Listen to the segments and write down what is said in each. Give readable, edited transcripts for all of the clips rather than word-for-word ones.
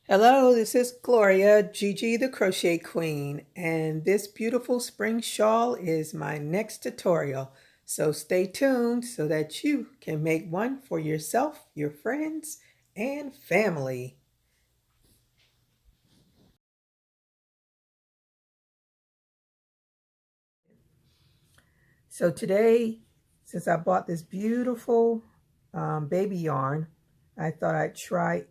Hello, this is Gloria, Gigi the Crochet Queen, and this beautiful spring shawl is my next tutorial. So stay tuned so that you can make one for yourself, your friends, and family. So today, since I bought this beautiful baby yarn, I thought I'd try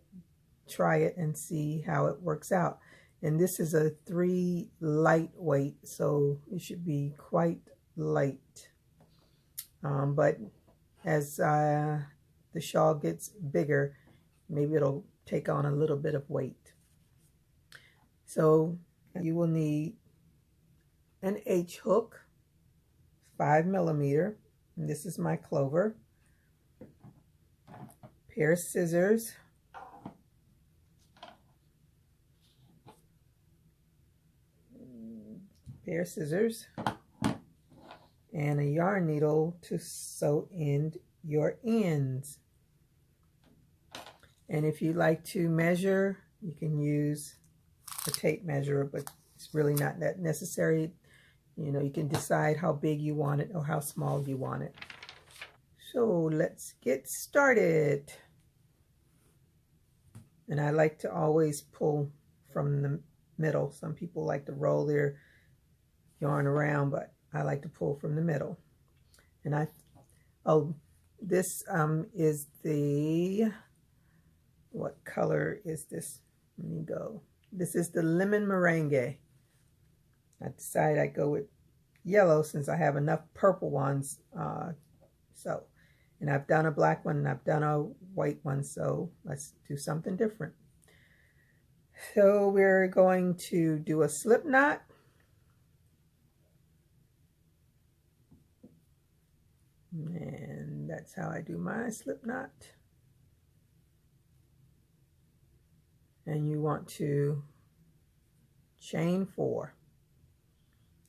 it and see how it works out. And this is a 3 lightweight, so it should be quite light. But as the shawl gets bigger, maybe it'll take on a little bit of weight. So you will need an H hook, 5mm, and this is my clover, pair of scissors, and a yarn needle to sew in your ends. And if you like to measure, you can use a tape measure, but it's really not that necessary. You know, you can decide how big you want it or how small you want it. So let's get started. And I like to always pull from the middle. Some people like to roll their yarn around, but I like to pull from the middle. And this is the, what color is this? Let me go. This is the lemon meringue. I decided I'd go with yellow since I have enough purple ones. And I've done a black one and I've done a white one, so let's do something different. So we're going to do a slip knot. And that's how I do my slip knot. And you want to chain 4.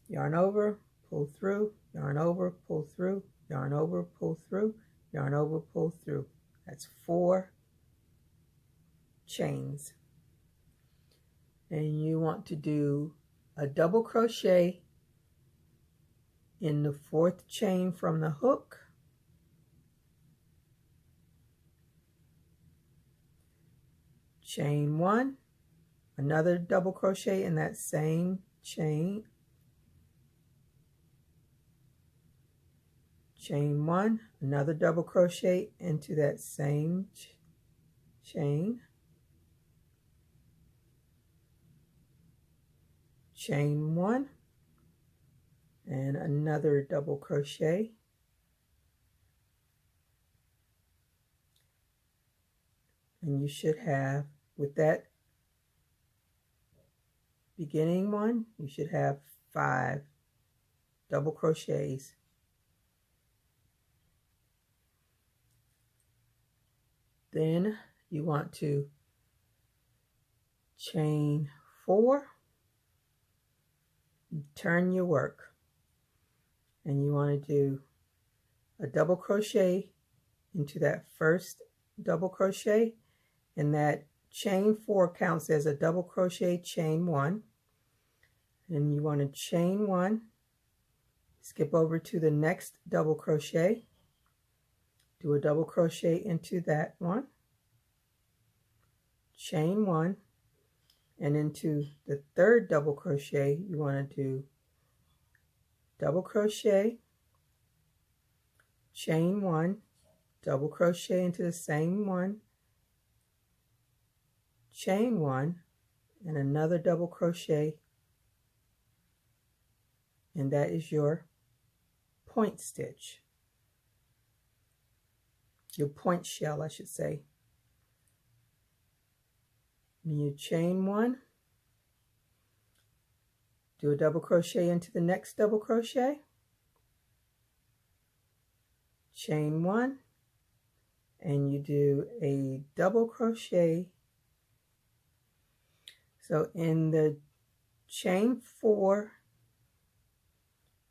Yarn over, pull through, yarn over, pull through, yarn over, pull through, yarn over, pull through. That's 4 chains. And you want to do a double crochet in the 4th chain from the hook, chain 1, another double crochet in that same chain, chain 1, another double crochet into that same chain, chain 1, and another double crochet, and you should have, with that beginning one, you should have 5 double crochets. Then you want to chain 4, turn your work, and you want to do a double crochet into that first double crochet, and that chain 4 counts as a double crochet, chain 1, and you want to chain 1, skip over to the next double crochet, do a double crochet into that one, chain 1, and into the 3rd double crochet you want to do double crochet, chain 1, double crochet into the same one, chain 1, and another double crochet, and that is your point stitch, your point shell, I should say. And you chain 1, do a double crochet into the next double crochet, chain 1, and you do a double crochet. So in the chain 4,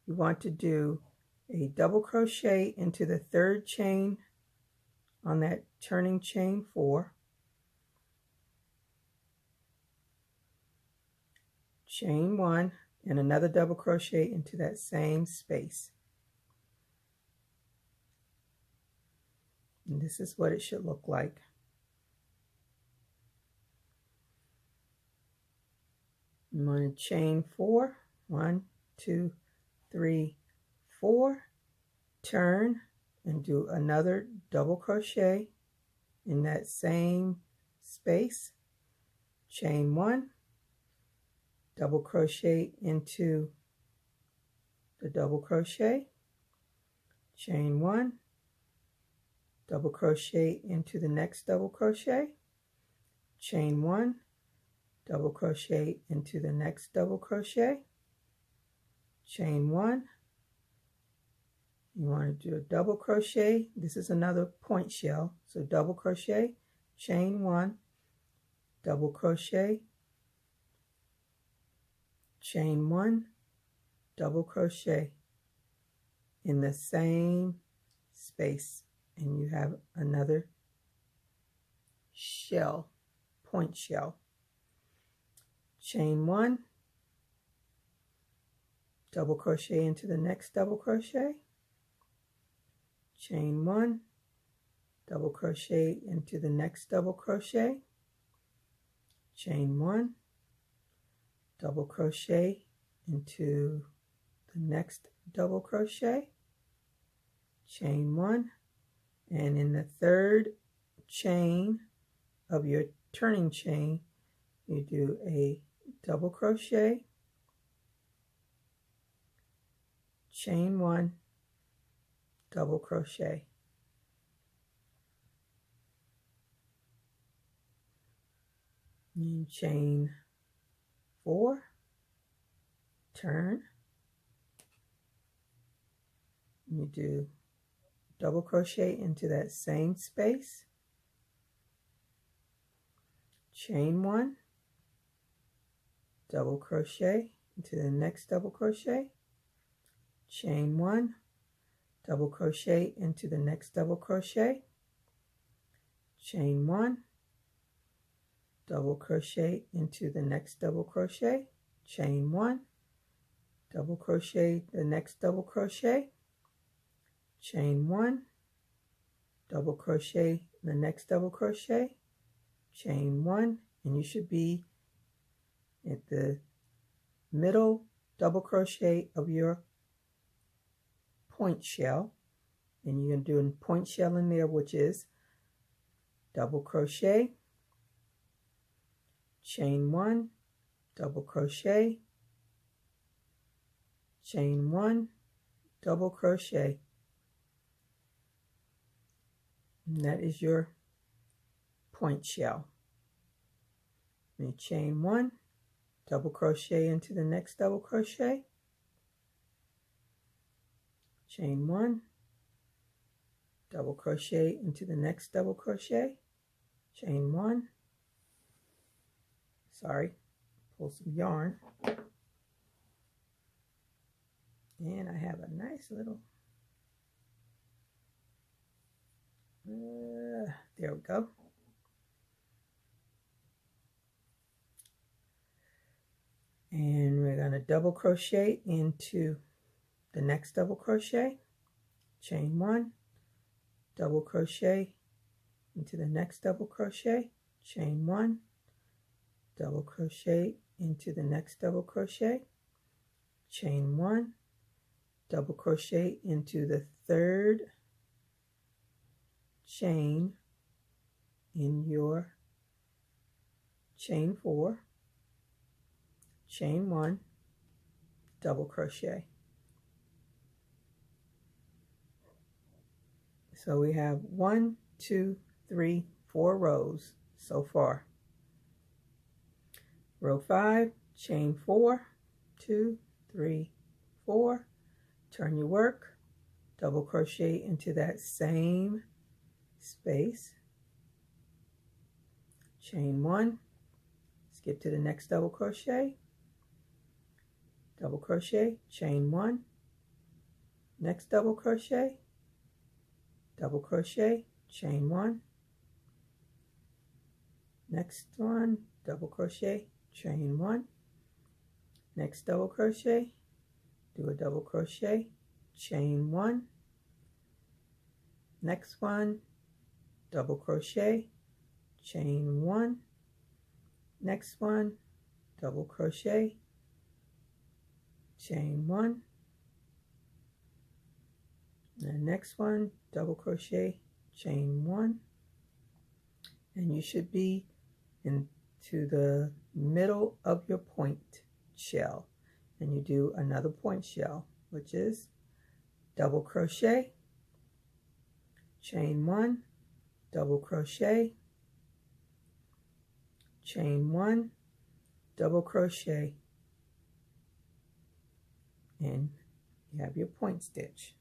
you want to do a double crochet into the 3rd chain on that turning chain 4, chain one, and another double crochet into that same space. And this is what it should look like. I'm going to chain 4, 1, 2, 3, 4, turn and do another double crochet in that same space, chain 1, double crochet into the double crochet, chain 1, double crochet into the next double crochet, chain 1, double crochet into the next double crochet, chain 1. You want to do a double crochet. This is another point shell, so double crochet, chain 1, double crochet, chain 1, double crochet in the same space, and you have another shell, point shell. Chain 1, double crochet into the next double crochet, chain 1, double crochet into the next double crochet, chain 1, double crochet into the next double crochet, chain 1, and in the third chain of your turning chain you do a double crochet, chain 1, double crochet. And chain 4, turn, you do double crochet into that same space, chain 1, double crochet into the next double crochet, chain 1, double crochet into the next double crochet, chain 1, double crochet into the next double crochet, chain 1, double crochet the next double crochet, chain 1, double crochet the next double crochet, chain 1, and you should be at the middle double crochet of your point shell, and you're going to do a point shell in there, which is double crochet, chain 1, double crochet, chain 1, double crochet, and that is your point shell. And chain 1, double crochet into the next double crochet, chain 1, double crochet into the next double crochet, chain 1, pull some yarn, and I have a nice little, there we go. And we're going to double crochet into the next double crochet, chain 1, double crochet into the next double crochet, chain 1, double crochet into the next double crochet, chain 1, double crochet into the third chain in your chain 4, chain 1, double crochet. So we have 1, 2, 3, 4 rows so far. Row 5, chain 4, 2, 3, 4, turn your work, double crochet into that same space, chain 1, skip to the next double crochet, double crochet, chain 1, next double crochet, double crochet, chain 1, next one, double crochet, chain 1, Next double crochet, do a double crochet, chain 1, next one, double crochet, chain 1, next one, double crochet, chain 1, and next one, double crochet, chain 1, and you should be into the middle of your point shell, and you do another point shell, which is double crochet, chain 1, double crochet, chain 1, double crochet, and you have your point stitch.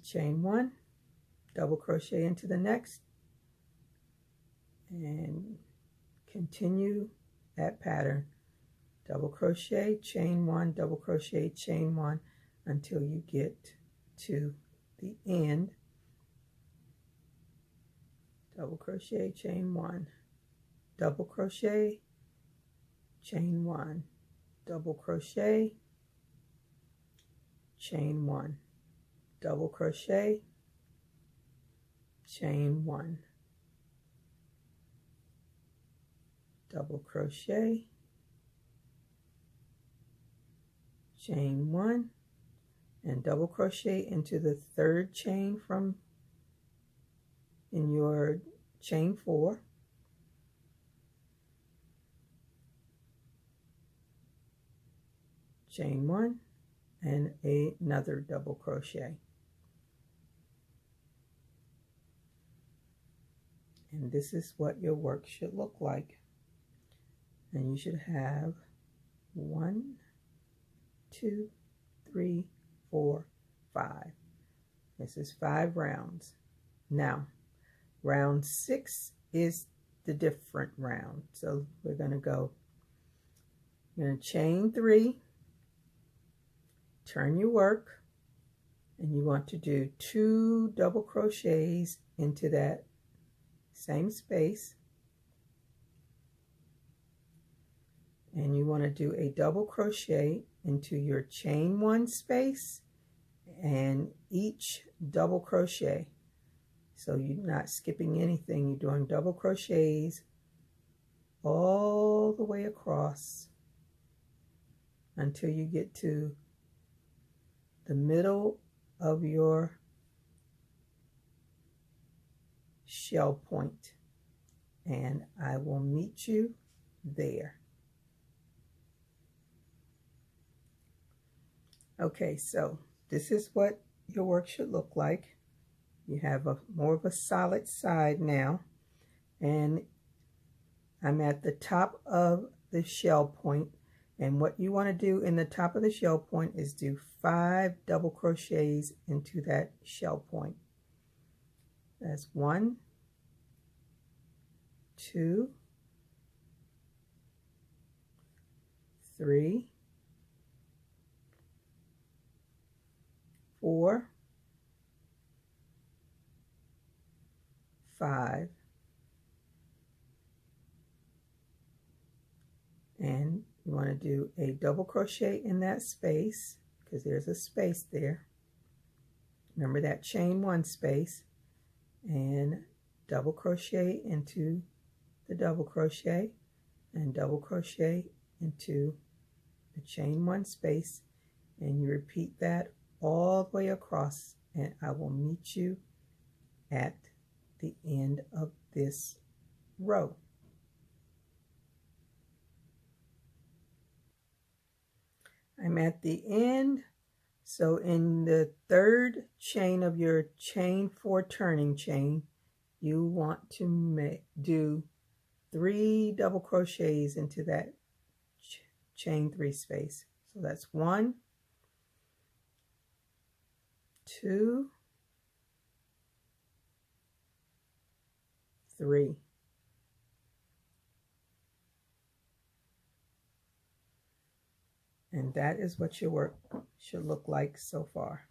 Chain 1, double crochet into the next, and continue that pattern. Double crochet, chain 1, double crochet, chain 1 until you get to the end. Double crochet, chain 1, double crochet, chain 1, double crochet, chain 1, double crochet, chain 1, double crochet, chain 1, and double crochet into the third chain from in your chain 4, chain 1, and another double crochet. And this is what your work should look like. And you should have 1, 2, 3, 4, 5. This is 5 rounds. Now, round 6 is the different round. So we're going to go, you're going to chain 3, turn your work, and you want to do 2 double crochets into that same space, and you want to do a double crochet into your chain 1 space and each double crochet. So you're not skipping anything, you're doing double crochets all the way across until you get to the middle of your shell point, and I will meet you there. Okay, so this is what your work should look like. You have more of a solid side now, and I'm at the top of the shell point, and what you want to do in the top of the shell point is do 5 double crochets into that shell point. That's 1, 2, 3, 4, 5, and you want to do a double crochet in that space because there's a space there. Remember that chain 1 space, and double crochet into the double crochet and double crochet into the chain 1 space, and you repeat that all the way across, and I will meet you at the end of this row. I'm at the end, so in the 3rd chain of your chain 4 turning chain, you want to do 3 double crochets into that chain 3 space. So that's 1, 2, 3. And that is what your work should look like so far.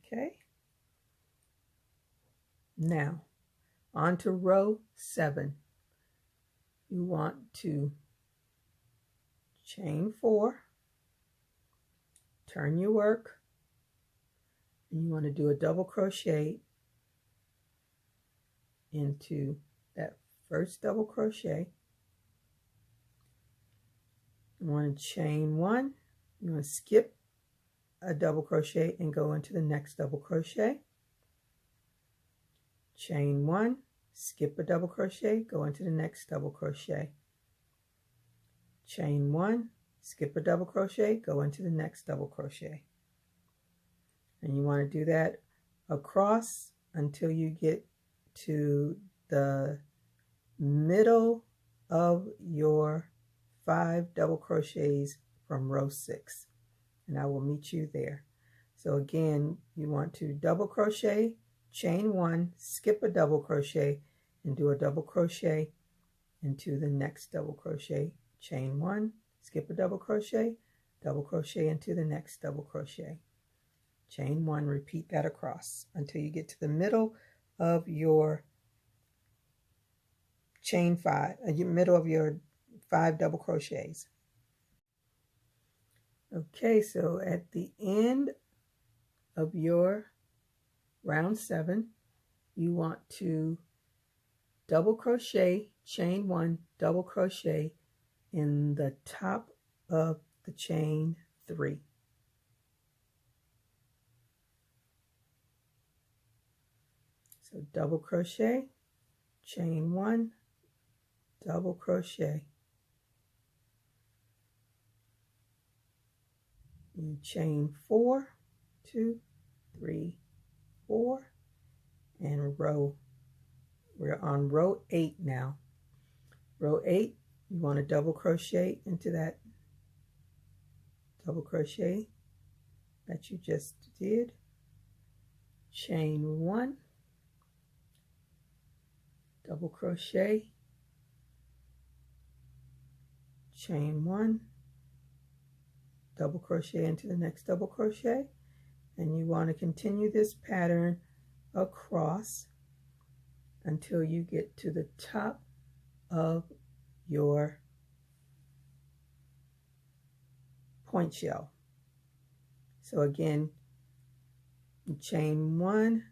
Okay. Now on to row 7. You want to chain 4, turn your work, and you want to do a double crochet into that first double crochet. You want to chain 1, you want to skip a double crochet and go into the next double crochet. Chain 1, skip a double crochet, go into the next double crochet. Chain 1, skip a double crochet, go into the next double crochet. And you want to do that across until you get to the middle of your 5 double crochets from row 6, and I will meet you there. So again, you want to double crochet, chain 1, skip a double crochet, and do a double crochet into the next double crochet. Chain 1, skip a double crochet into the next double crochet. Chain 1, repeat that across until you get to the middle of your chain 5, middle of your 5 double crochets. Okay, so at the end of your round 7, you want to double crochet, chain 1, double crochet in the top of the chain 3. So double crochet, chain 1, double crochet. You chain 4, 2, 3, 4, and we're on row 8 now. Row 8, you want to double crochet into that double crochet that you just did. Chain 1, double crochet, chain 1, double crochet into the next double crochet, and you want to continue this pattern across until you get to the top of your point shell. So again, you chain 1,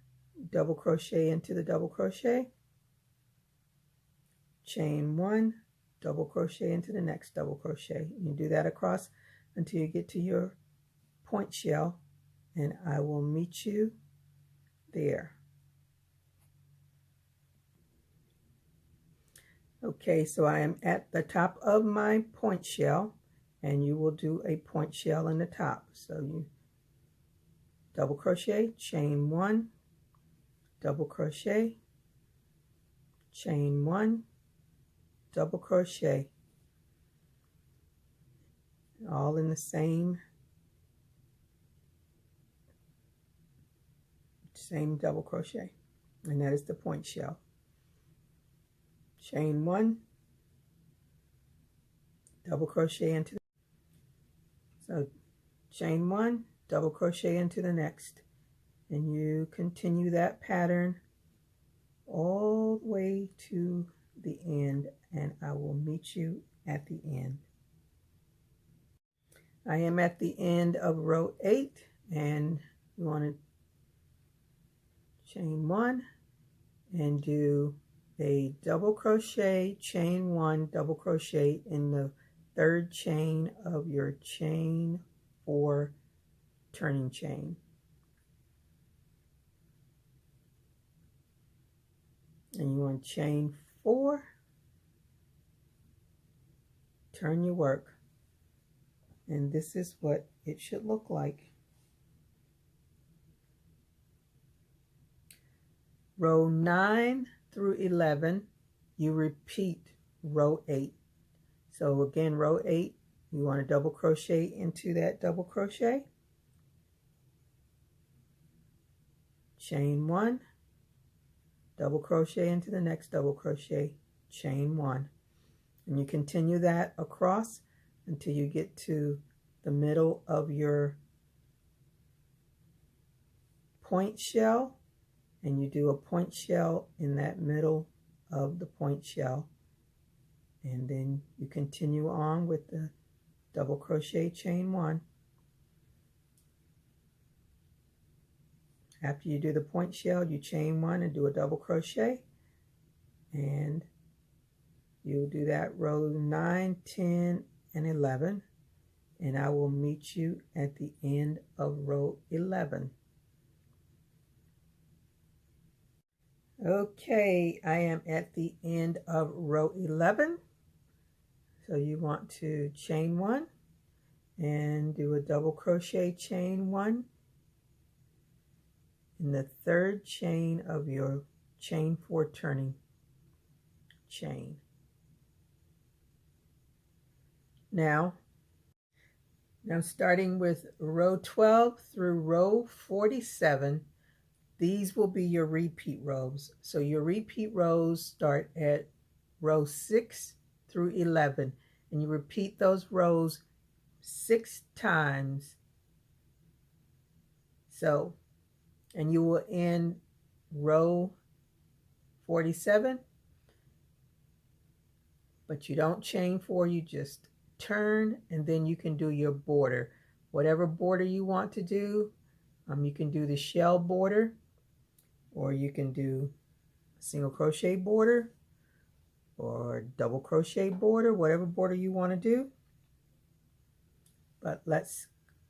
double crochet into the double crochet, chain 1, double crochet into the next double crochet. You do that across until you get to your point shell, and I will meet you there. Okay, so I am at the top of my point shell, and you will do a point shell in the top. So you double crochet, chain 1, double crochet, chain 1, double crochet, all in the same double crochet, and that is the point shell. Chain 1, double crochet into the, so chain 1, double crochet into the next, and you continue that pattern all the way to the end, and I will meet you at the end. I am at the end of row 8, and you want to chain 1 and do a double crochet, chain 1, double crochet in the 3rd chain of your chain 4 turning chain. And you want to chain 4, turn your work, and this is what it should look like. Row 9 through 11, you repeat row 8. So again, row 8, you want to double crochet into that double crochet, chain 1, double crochet into the next double crochet, chain 1, and you continue that across until you get to the middle of your point shell, and you do a point shell in that middle of the point shell, and then you continue on with the double crochet chain 1. After you do the point shell, you chain 1 and do a double crochet, and you'll do that row 9, 10, and 11, and I will meet you at the end of row 11. Okay, I am at the end of row 11. So you want to chain 1 and do a double crochet chain 1 in the 3rd chain of your chain 4 turning chain. Now starting with row 12 through row 47, these will be your repeat rows. So your repeat rows start at row 6 through 11, and you repeat those rows 6 times. So, and you will end row 47, but you don't chain 4, you just turn, and then you can do your border. Whatever border you want to do, you can do the shell border, or you can do single crochet border, or double crochet border, whatever border you want to do. But let's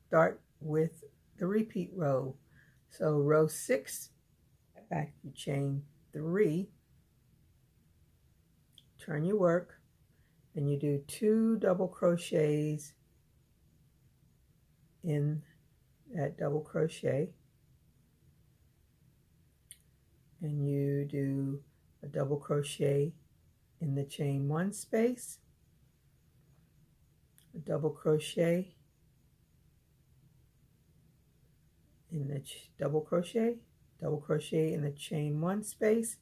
start with the repeat row. So row 6, back you chain 3, turn your work, and you do 2 double crochets in that double crochet, and you do a double crochet in the chain 1 space, a double crochet in the double crochet in the chain 1 space,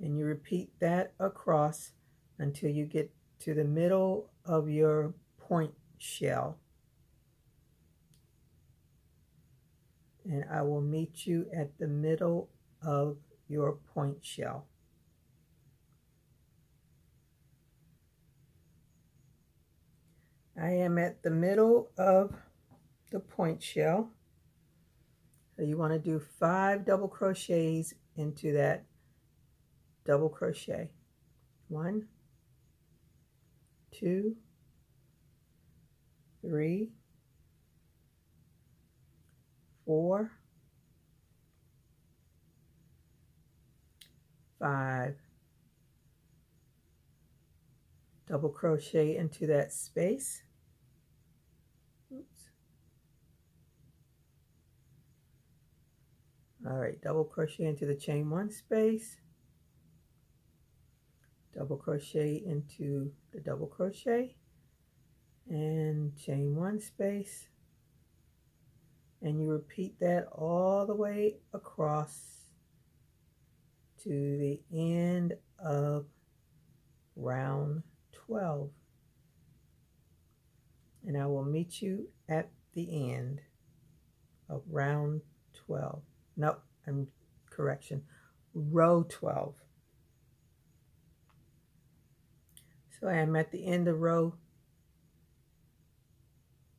and you repeat that across until you get to the middle of your point shell. And I will meet you at the middle of your point shell. I am at the middle of the point shell. So you want to do 5 double crochets into that double crochet. 1, 2, 3, 4, 5. Double crochet into that space. Oops. All right, double crochet into the chain 1 space, double crochet into the double crochet, and chain 1 space, and you repeat that all the way across to the end of round 12, and I will meet you at the end of round 12. Nope, correction, row 12. So I am at the end of row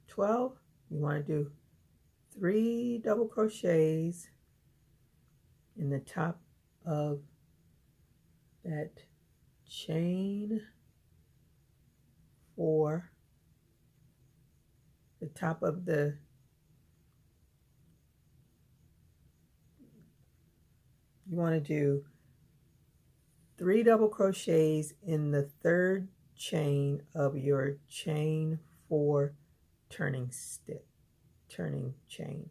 12. You want to do 3 double crochets in the top of that chain 4, the top of the you want to do 3 double crochets in the 3rd chain of your chain 4 turning chain.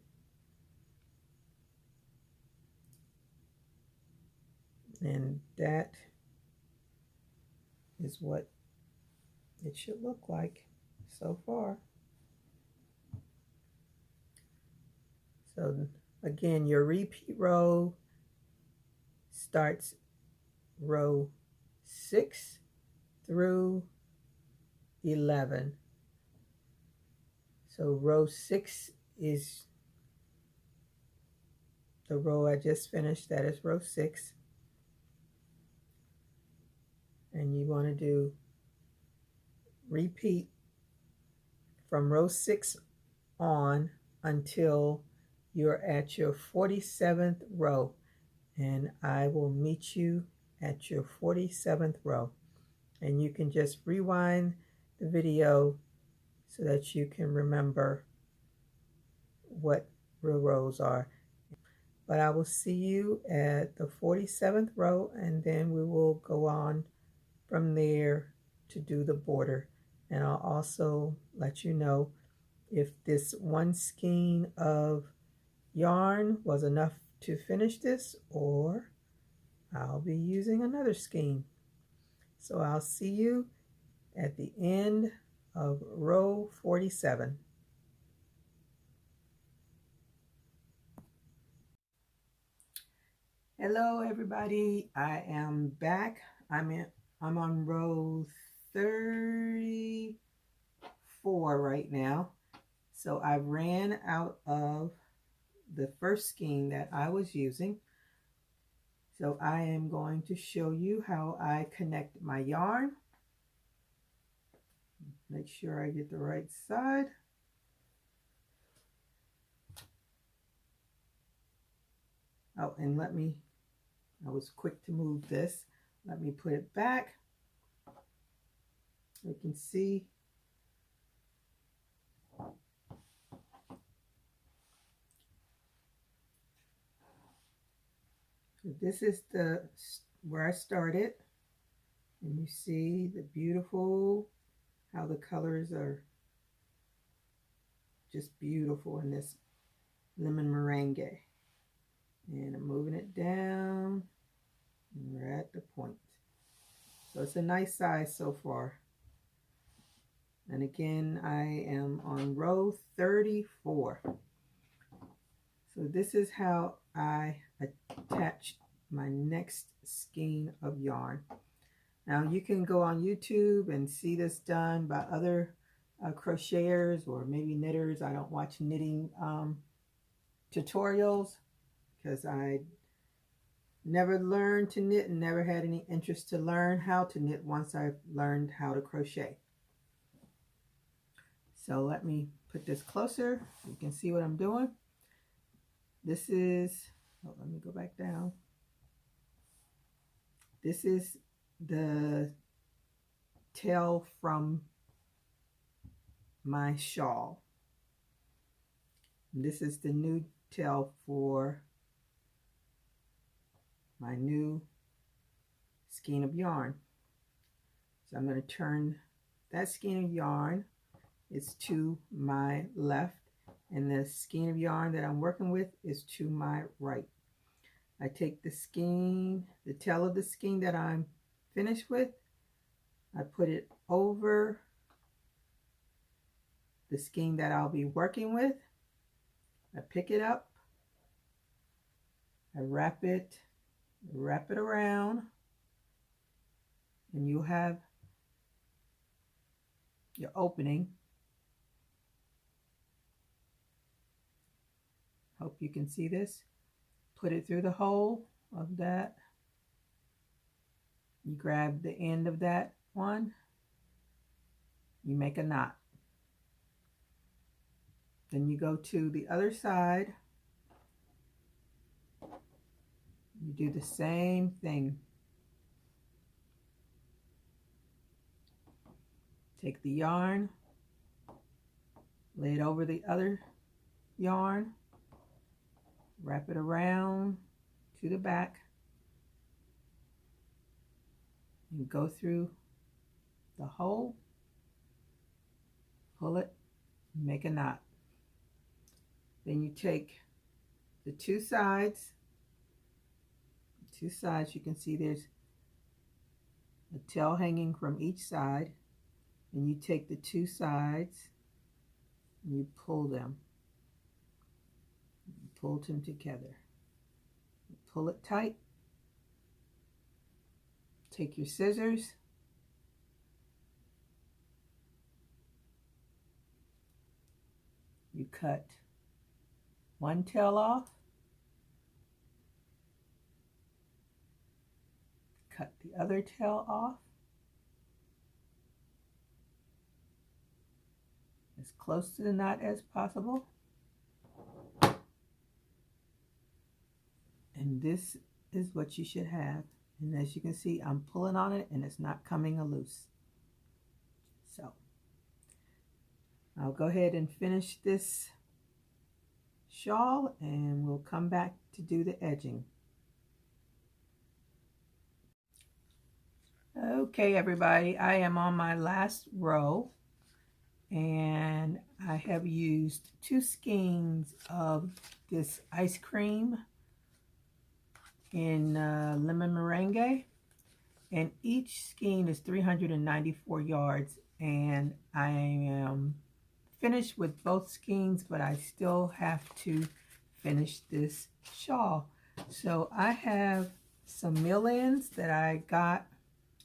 And that is what it should look like so far. So again, your repeat row starts row 6 through 11. So row 6 is the row I just finished, that is row 6, and you want to do repeat from row 6 on until you're at your 47th row, and I will meet you at your 47th row. And you can just rewind the video so that you can remember what rows are. But I will see you at the 47th row, and then we will go on from there to do the border. And I'll also let you know if this one skein of yarn was enough to finish this, or I'll be using another skein. So I'll see you at the end of row 47. Hello everybody, I am back. I'm on row 34 right now. So I ran out of the first skein that I was using. So I am going to show you how I connect my yarn. Make sure I get the right side. Oh, and I was quick to move this. Let me put it back. You can see. So this is where I started. And you see the beautiful, how the colors are just beautiful in this lemon meringue. And I'm moving it down, and we're at the point. So it's a nice size so far. And again, I am on row 34. So this is how I attach my next skein of yarn. Now you can go on YouTube and see this done by other crocheters or maybe knitters. I don't watch knitting tutorials because I never learned to knit and never had any interest to learn how to knit once I learned how to crochet. So let me put this closer so you can see what I'm doing. This is, oh, let me go back down. This is the tail from my shawl. And this is the new tail for my new skein of yarn. So I'm going to turn that skein of yarn. It's to my left, and the skein of yarn that I'm working with is to my right. I take the skein, the tail of the skein that I'm finished with, I put it over the skein that I'll be working with. I pick it up, I wrap it around, and you have your opening. Hope you can see this. Put it through the hole of that. You grab the end of that one. You make a knot. Then you go to the other side. You do the same thing. Take the yarn, lay it over the other yarn, wrap it around to the back, and go through the hole, pull it, make a knot. Then you take the two sides, you can see there's a tail hanging from each side, and you take the two sides and you pull them. You pull them together. You pull it tight. Take your scissors. You cut one tail off, cut the other tail off as close to the knot as possible. And this is what you should have. And as you can see, I'm pulling on it and it's not coming loose. So I'll go ahead and finish this shawl and we'll come back to do the edging. Okay, everybody, I am on my last row and I have used 2 skeins of this ice cream in lemon meringue, and each skein is 394 yards, and I am finished with both skeins, but I still have to finish this shawl. So I have some mill ends that I got,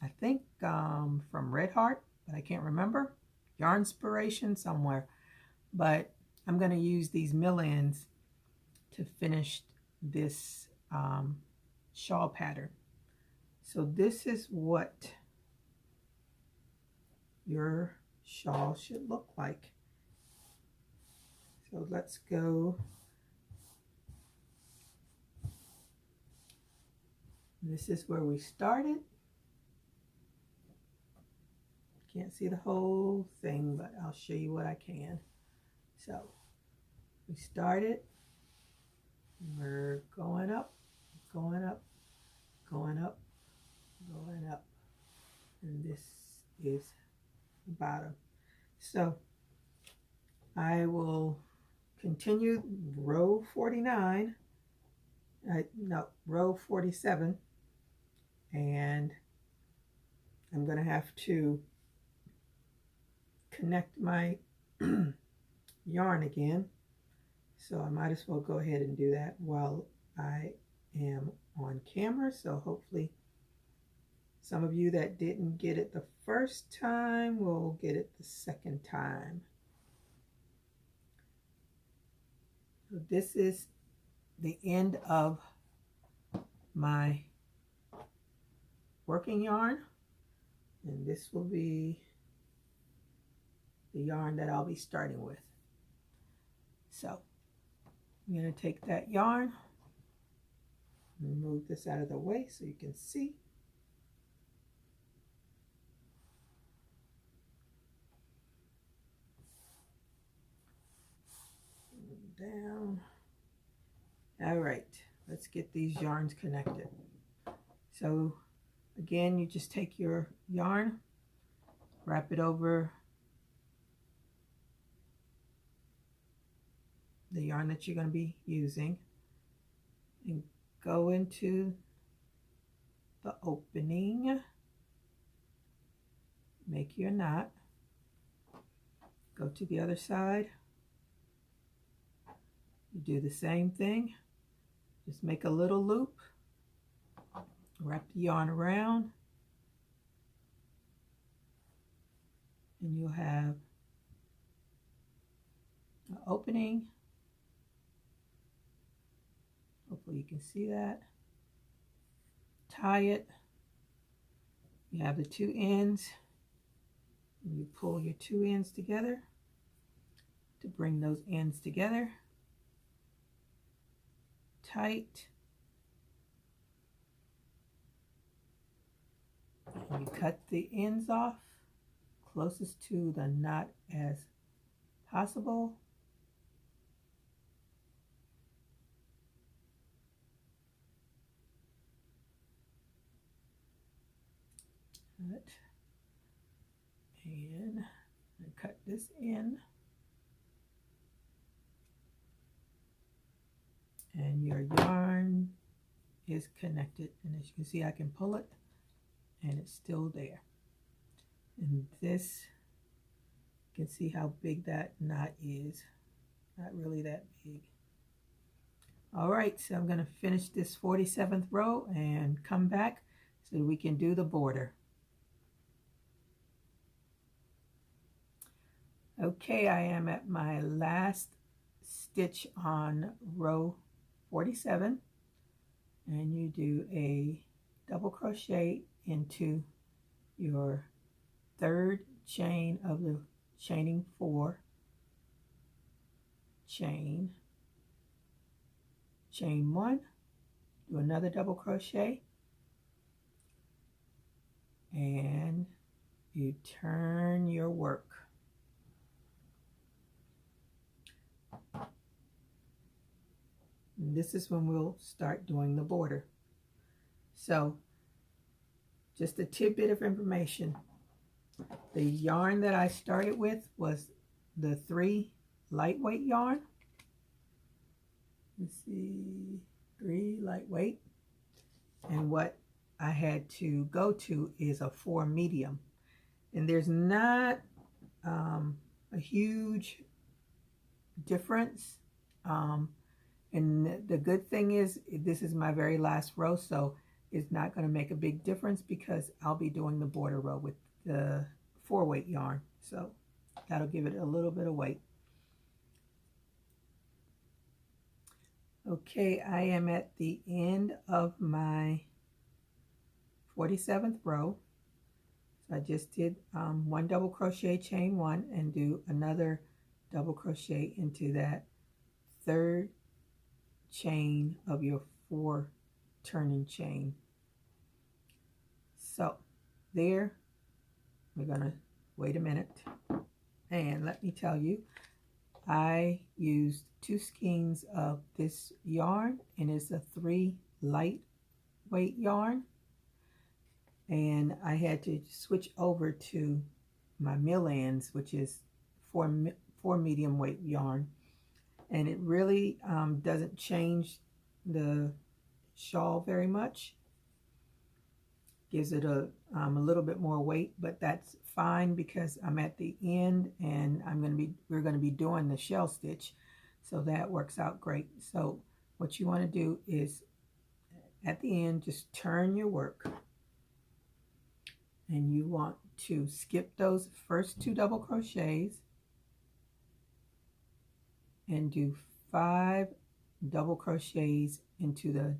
I think from Red Heart, but I can't remember, Yarn Inspiration somewhere, but I'm going to use these mill ends to finish this shawl pattern. So this is what your shawl should look like. So let's go. This is where we started. Can't see the whole thing, but I'll show you what I can. So we started, we're going up, going up, going up, going up, and this is the bottom. So I will continue row 49, no, row 47, and I'm going to have to connect my yarn again, so I might as well go ahead and do that while I am on camera. So hopefully some of you that didn't get it the first time will get it the second time. So this is the end of my working yarn, and this will be the yarn that I'll be starting with. So I'm going to take that yarn and move this out of the way so you can see. Down. All right, let's get these yarns connected. So again, you just take your yarn, wrap it over the yarn that you're going to be using, and go into the opening, make your knot, go to the other side, you do the same thing, just make a little loop, wrap the yarn around, and you'll have an opening. Hopefully you can see that. Tie it. You have the 2 ends, and you pull your 2 ends together to bring those ends together. Tight. And you cut the ends off closest to the knot as possible. And cut this in, and your yarn is connected, and as you can see, I can pull it and it's still there. And this, you can see how big that knot is. Not really that big. All right, so I'm going to finish this 47th row and come back so we can do the border. Okay, I am at my last stitch on row 47, and you do a double crochet into your third chain of the chaining 4, chain 1, do another double crochet, and you turn your work. And this is when we'll start doing the border. So just a tidbit of information. The yarn that I started with was the 3 lightweight yarn. Let's see, 3 lightweight. And what I had to go to is a 4 medium. And there's not a huge difference. And the good thing is, this is my very last row, so it's not going to make a big difference because I'll be doing the border row with the 4 weight yarn. So that'll give it a little bit of weight. Okay, I am at the end of my 47th row. So I just did 1 double crochet, chain 1, and do another double crochet into that 3rd chain of your 4 turning chain. So there, we're gonna wait a minute, and let me tell you, I used 2 skeins of this yarn, and it's a 3 lightweight yarn, and I had to switch over to my mill ends, which is 4 medium weight yarn. And it really doesn't change the shawl very much. Gives it a little bit more weight, but that's fine because I'm at the end and we're gonna be doing the shell stitch, so that works out great. So what you want to do is at the end just turn your work, and you want to skip those first 2 double crochets and do 5 double crochets into the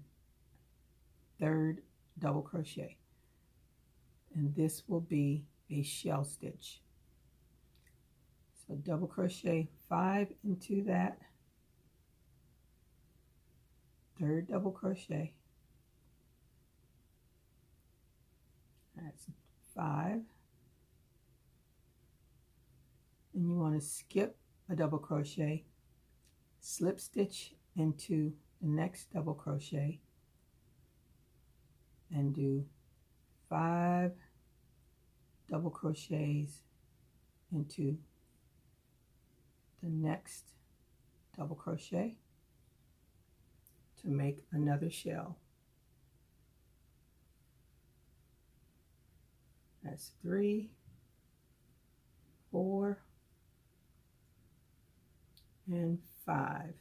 3rd double crochet, and this will be a shell stitch. So double crochet 5 into that 3rd double crochet. That's 5, and you want to skip a double crochet, slip stitch into the next double crochet, and do 5 double crochets into the next double crochet to make another shell. That's 3, 4, and 5.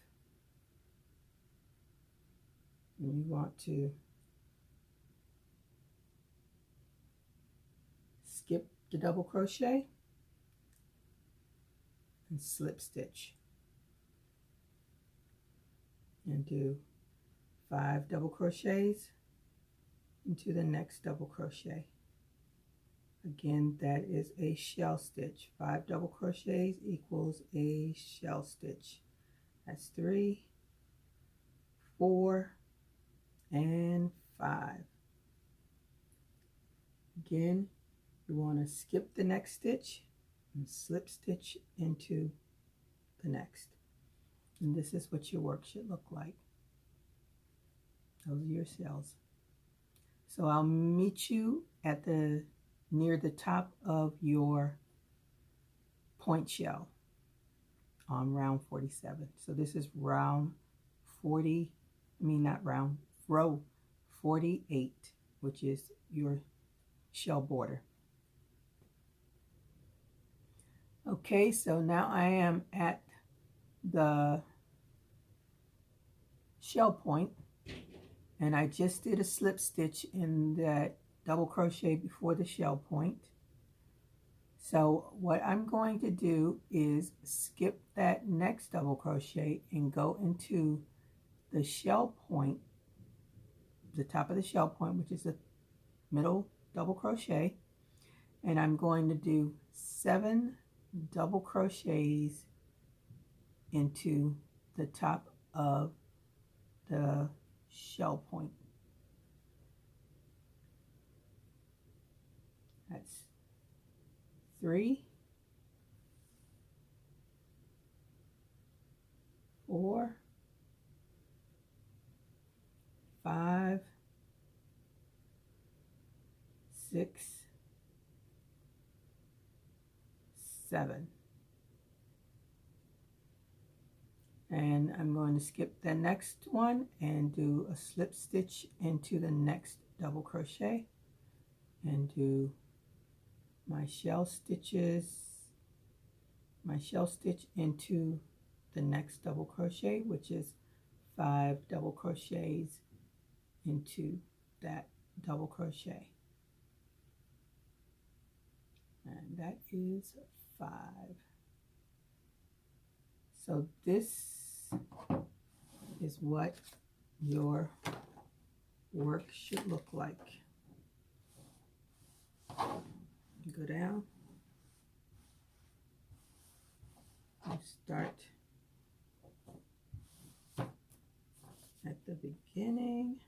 And you want to skip the double crochet and slip stitch and do 5 double crochets into the next double crochet. Again, that is a shell stitch. 5 double crochets equals a shell stitch. That's 3, 4, and 5. Again, you want to skip the next stitch and slip stitch into the next. And this is what your work should look like. Those are your shells. So I'll meet you at near the top of your point shell on round 47. So this is round 40, row 48, which is your shell border. Okay, so now I am at the shell point, and I just did a slip stitch in that double crochet before the shell point. So what I'm going to do is skip that next double crochet and go into the shell point, the top of the shell point, which is the middle double crochet, and I'm going to do 7 double crochets into the top of the shell point. That's 3, 4, 5, 6, 7. And I'm going to skip the next one and do a slip stitch into the next double crochet and do my shell stitch into the next double crochet, which is 5 double crochets into that double crochet, and that is 5. So this is what your work should look like. Go down and start at the beginning.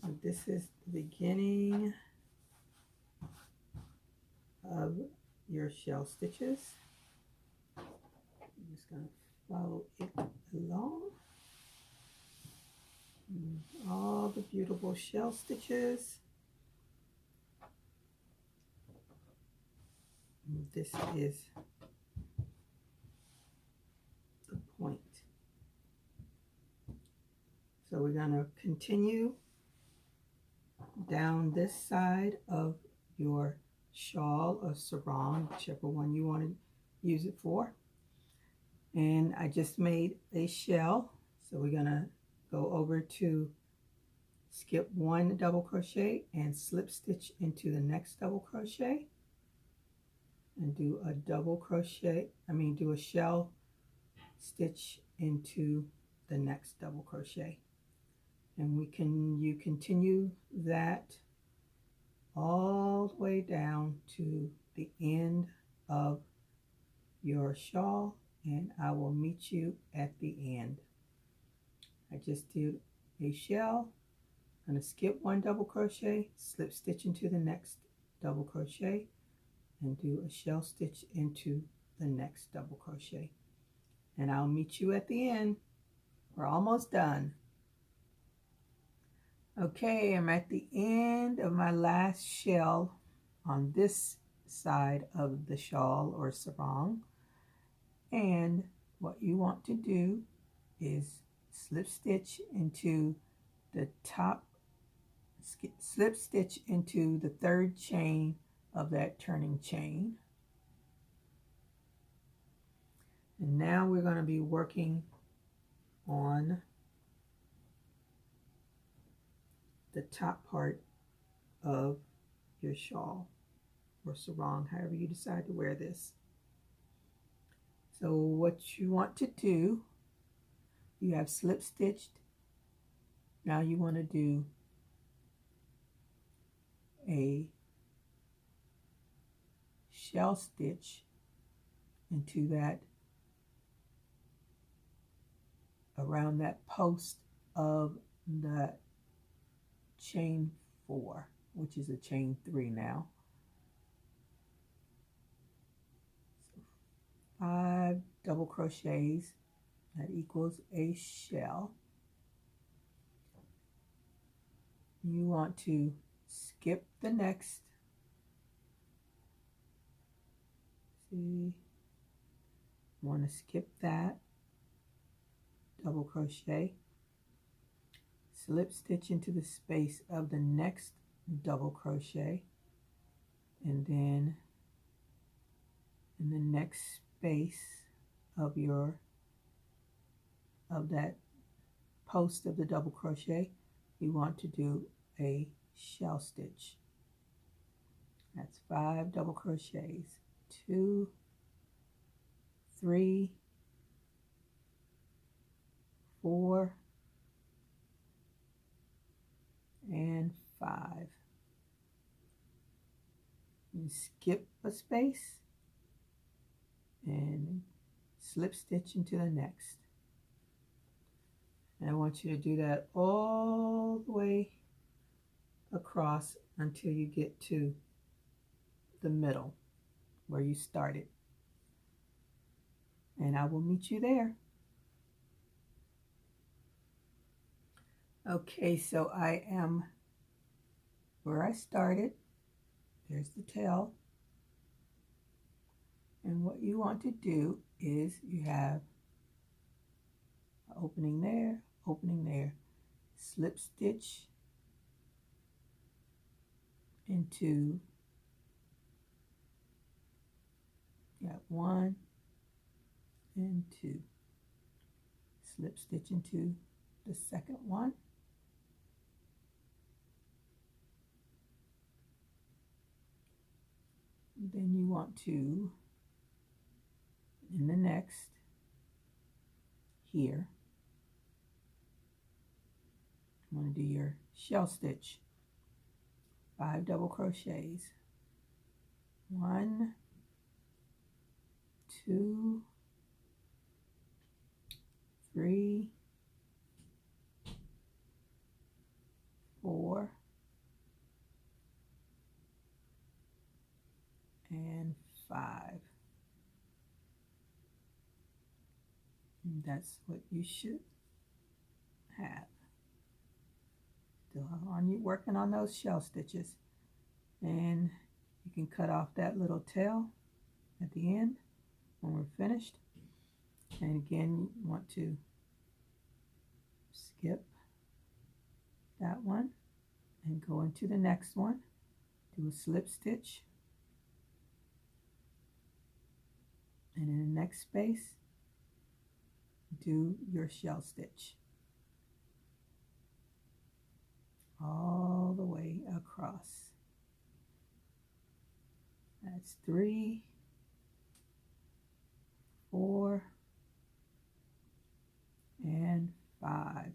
And this is the beginning of your shell stitches. I'm just going to follow it along. And all the beautiful shell stitches. And this is the point. So we're going to continue down this side of your shawl or sarong, whichever one you want to use it for. And I just made a shell, so we're going to go over to skip 1 double crochet and slip stitch into the next double crochet and do a double crochet, do a shell stitch into the next double crochet. And you continue that all the way down to the end of your shawl, and I will meet you at the end. I just did a shell. I'm going to skip 1 double crochet, slip stitch into the next double crochet, and do a shell stitch into the next double crochet. And I'll meet you at the end. We're almost done. Okay, I'm at the end of my last shell on this side of the shawl or sarong. And what you want to do is slip stitch into the top, slip stitch into the 3rd chain of that turning chain. And now we're going to be working on the top part of your shawl or sarong, however you decide to wear this. So what you want to do, you have slip stitched. Now you want to do a shell stitch into that, around that post of the chain 4, which is a chain 3 now. So 5 double crochets, that equals a shell. You want to skip the next, you want to skip that double crochet, slip stitch into the space of the next double crochet, and then in the next space of that post of the double crochet, you want to do a shell stitch. That's 5 double crochets, 2, 3, 4 and 5. You skip a space and slip stitch into the next. And I want you to do that all the way across until you get to the middle where you started. And I will meet you there. Okay, so I am where I started. There's the tail. And what you want to do is you have an opening there, slip stitch into, you got 1 and 2, slip stitch into the second one, then you want to, in the next, here, you want to do your shell stitch, 5 double crochets, 1, 2, 3, 4, and 5. And that's what you should have. Still on you working on those shell stitches. And you can cut off that little tail at the end when we're finished. And again, you want to skip that one and go into the next one. Do a slip stitch. And in the next space, do your shell stitch all the way across. That's 3, 4, and 5. I'm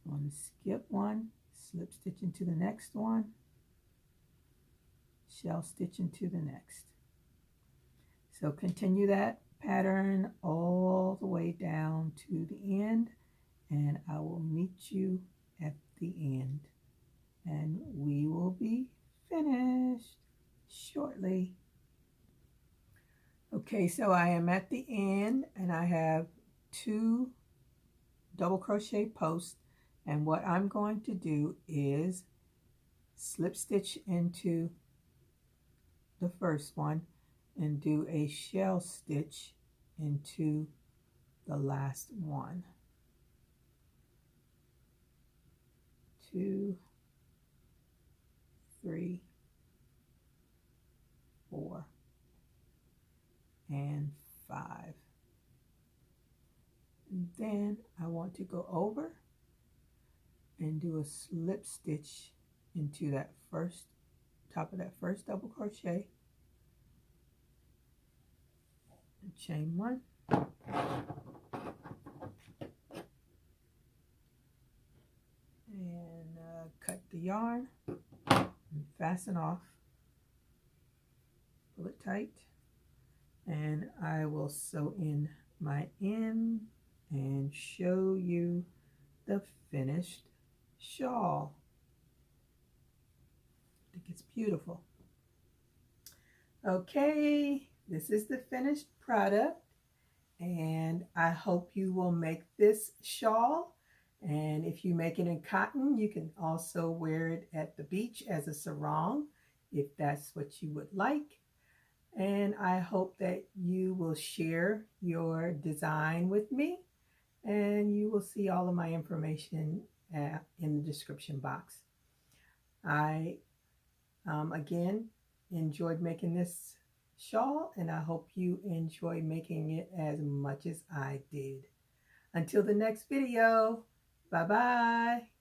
going to skip one, slip stitch into the next one, shell stitch into the next. So continue that pattern all the way down to the end, and I will meet you at the end, and we will be finished shortly. Okay, so I am at the end, and I have 2 double crochet posts, and what I'm going to do is slip stitch into the first one and do a shell stitch into the last one. 2, 3, 4, and 5. And then I want to go over and do a slip stitch into that first, top of that first double crochet, and chain 1, and cut the yarn and fasten off, pull it tight, and I will sew in my end and show you the finished shawl. I think it's beautiful. Okay, this is the finished product, and I hope you will make this shawl. And if you make it in cotton, you can also wear it at the beach as a sarong, if that's what you would like. And I hope that you will share your design with me, and you will see all of my information in the description box. I, again, enjoyed making this shawl, and I hope you enjoy making it as much as I did. Until the next video, bye-bye.